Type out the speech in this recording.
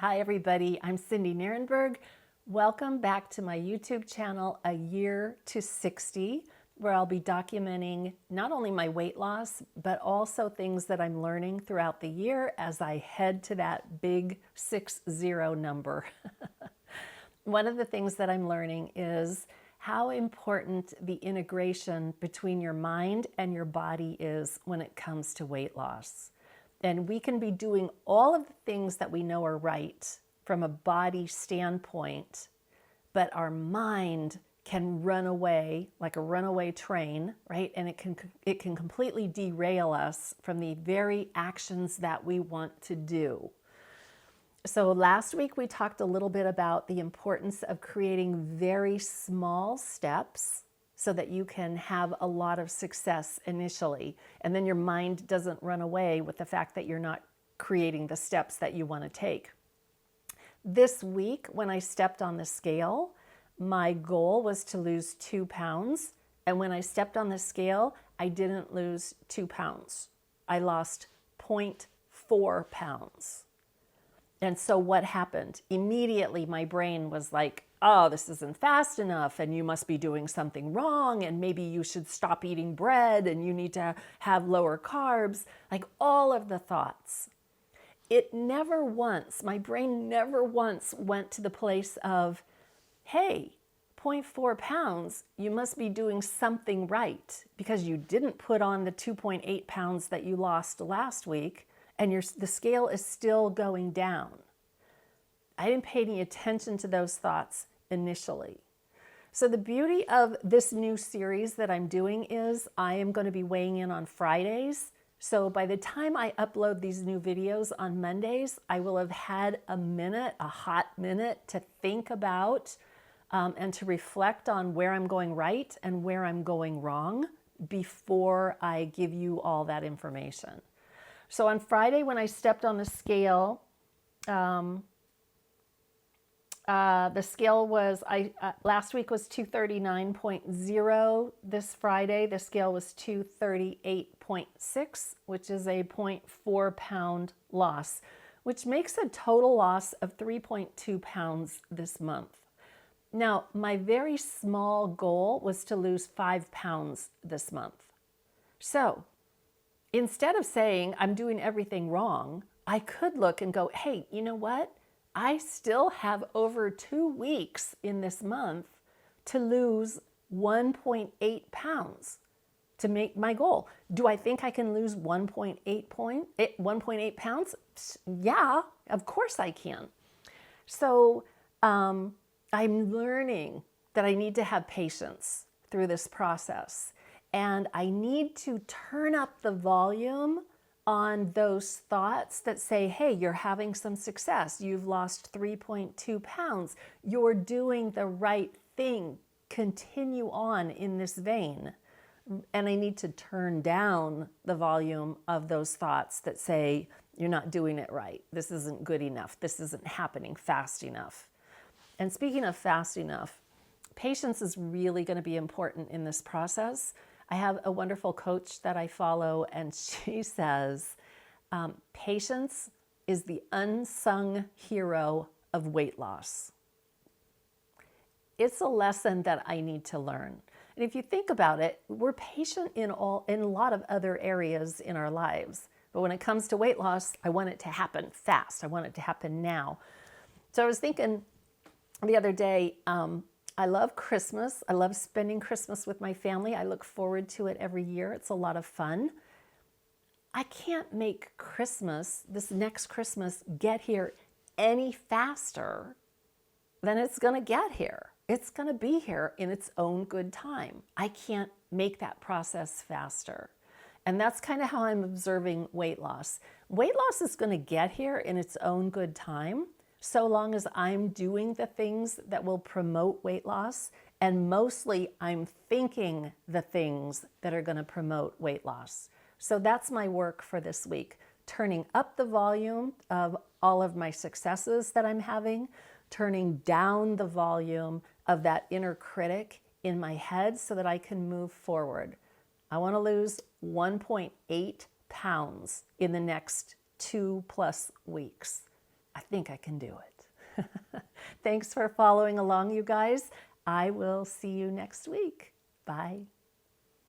Hi everybody, I'm Cindy Nierenberg. Welcome back to my YouTube channel, AY260, where I'll be documenting not only my weight loss, but also things that I'm learning throughout the year as I head to that big 60 number. One of the things that I'm learning is how important the integration between your mind and your body is when it comes to weight loss. And we can be doing all of the things that we know are right from a body standpoint, but our mind can run away like a runaway train, right? And it can completely derail us from the very actions that we want to do. So last week we talked a little bit about the importance of creating very small steps so that you can have a lot of success initially. And then your mind doesn't run away with the fact that you're not creating the steps that you want to take. This week, when I stepped on the scale, my goal was to lose 2 pounds. And when I stepped on the scale, I didn't lose 2 pounds. I lost 0.4 pounds. And so what happened? Immediately, my brain was like, oh, this isn't fast enough, and you must be doing something wrong, and maybe you should stop eating bread, and you need to have lower carbs, like all of the thoughts. It never once, my brain never once went to the place of, hey, 0.4 pounds, you must be doing something right because you didn't put on the 2.8 pounds that you lost last week, and the scale is still going down. I didn't pay any attention to those thoughts initially. So the beauty of this new series that I'm doing is I am going to be weighing in on Fridays. So by the time I upload these new videos on Mondays, I will have had a hot minute to think about and to reflect on where I'm going right and where I'm going wrong before I give you all that information. So on Friday, when I stepped on the scale, the scale was, last week was 239.0. This Friday, the scale was 238.6, which is a 0.4 pound loss, which makes a total loss of 3.2 pounds this month. Now, my very small goal was to lose 5 pounds this month. So instead of saying I'm doing everything wrong, I could look and go, hey, you know what? I still have over 2 weeks in this month to lose 1.8 pounds to make my goal. Do I think I can lose 1.8 pounds? Yeah, of course I can. So I'm learning that I need to have patience through this process. And I need to turn up the volume on those thoughts that say, hey, you're having some success. You've lost 3.2 pounds. You're doing the right thing. Continue on in this vein. And I need to turn down the volume of those thoughts that say, you're not doing it right. This isn't good enough. This isn't happening fast enough. And speaking of fast enough, patience is really going to be important in this process. I have a wonderful coach that I follow, and she says, patience is the unsung hero of weight loss. It's a lesson that I need to learn. And if you think about it, we're patient in a lot of other areas in our lives. But when it comes to weight loss, I want it to happen fast. I want it to happen now. So I was thinking the other day, I love Christmas. I love spending Christmas with my family. I look forward to it every year. It's a lot of fun. I can't make Christmas, this next Christmas, get here any faster than it's going to get here. It's going to be here in its own good time. I can't make that process faster. And that's kind of how I'm observing weight loss. Weight loss is going to get here in its own good time, so long as I'm doing the things that will promote weight loss, and mostly I'm thinking the things that are going to promote weight loss. So that's my work for this week, turning up the volume of all of my successes that I'm having, turning down the volume of that inner critic in my head so that I can move forward. I want to lose 1.8 pounds in the next 2+ weeks. I think I can do it. Thanks for following along, you guys. I will see you next week. Bye.